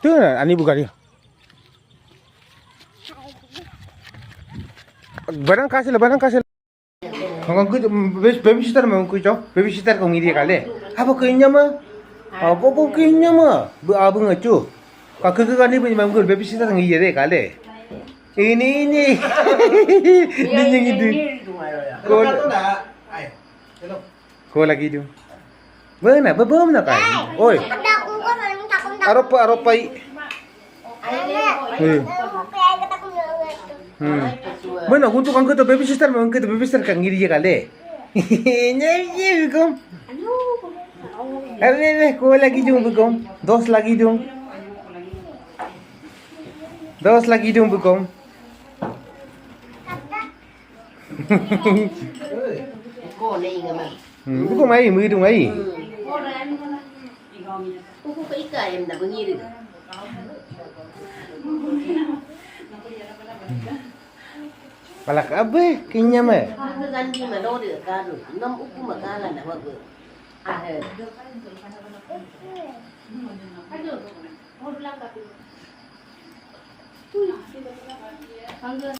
Tuh, ani buka dia. Barang kasih lah, barang kasih. Kau babysitter mau kau cok, babysitter kau ngiri kali. Apa kau mah? Apa kau mah? Abu ngacu. Kau kali punya mampu babysitter ngiri deh kali. Ini. Ini gitu. Kau lagi tu. Mana? Belum nak kan? Oi. Aropa. Mana untuk angkat tu babysitter mau angkat babysitter kan ngiri kali. Ini bekom. Aरे kau lagi jom bekom. Dos lagi jom bekom. Cô này người mà. Bekom ai, mui dong ai. Cô có ít cả em đã có nhiều được. Palak abe, kinya mah. Cái gan đi mà đo được ca rồi, năm úc mà ca là nào vợ. À ừ.